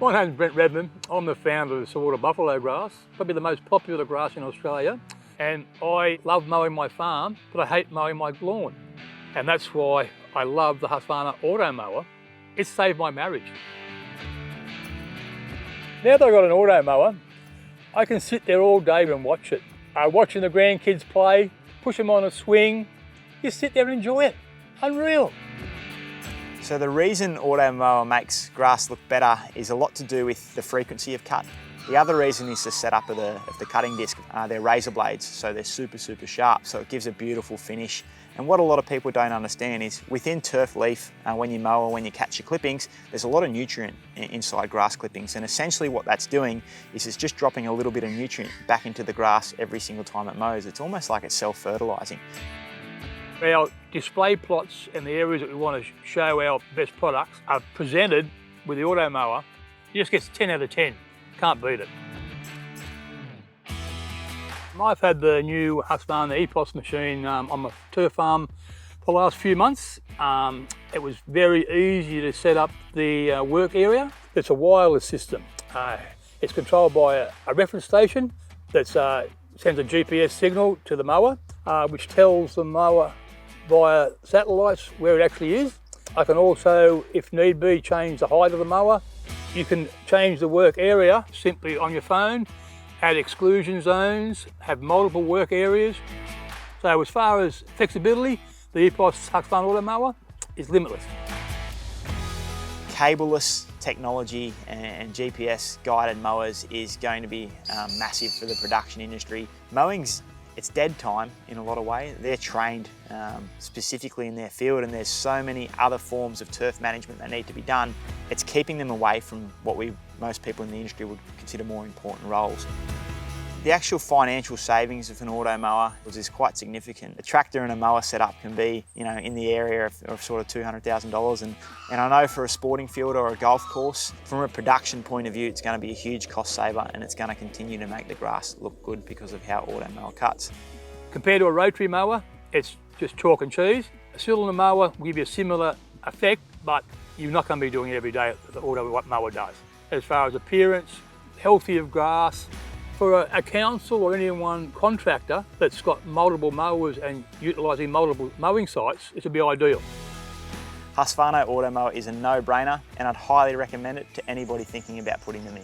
My name's Brent Redman. I'm the founder of the saltwater buffalo grass, probably the most popular grass in Australia. And I love mowing my farm, but I hate mowing my lawn. And that's why I love the Husqvarna Automower. It's saved my marriage. Now that I've got an Automower, I can sit there all day and watch it. Watching the grandkids play, push them on a swing, just sit there and enjoy it. Unreal. So the reason Automower makes grass look better is a lot to do with the frequency of cut. The other reason is the setup of the cutting disc. They're razor blades, so they're super sharp, so it gives a beautiful finish. And what a lot of people don't understand is within turf leaf, when you mow or when you catch your clippings, there's a lot of nutrient inside grass clippings. And essentially what that's doing is it's just dropping a little bit of nutrient back into the grass every single time it mows. It's almost like it's self-fertilizing. Our display plots and the areas that we want to show our best products are presented with the Automower. It just gets 10 out of 10. Can't beat it. I've had the new Husqvarna EPOS machine on my turf farm for the last few months. It was very easy to set up the work area. It's a wireless system. It's controlled by a reference station that sends a GPS signal to the mower, which tells the mower via satellites where it actually is. I can also, if need be, change the height of the mower. You can change the work area simply on your phone, add exclusion zones, have multiple work areas. So as far as flexibility, the EPOS Husqvarna Automower is limitless. Cableless technology and GPS guided mowers is going to be massive for the production industry. It's dead time in a lot of ways. They're trained specifically in their field, and there's so many other forms of turf management that need to be done. It's keeping them away from what most people in the industry would consider more important roles. The actual financial savings of an Automower is quite significant. A tractor and a mower setup can be, in the area of sort of $200,000, and I know for a sporting field or a golf course, from a production point of view, it's going to be a huge cost saver, and it's going to continue to make the grass look good because of how Automower cuts. Compared to a rotary mower, it's just chalk and cheese. A cylinder mower will give you a similar effect, but you're not going to be doing it every day at the Automower does. As far as appearance, healthy of grass, for a council or any one contractor that's got multiple mowers and utilising multiple mowing sites, it would be ideal. Husqvarna Automower is a no-brainer, and I'd highly recommend it to anybody thinking about putting them in.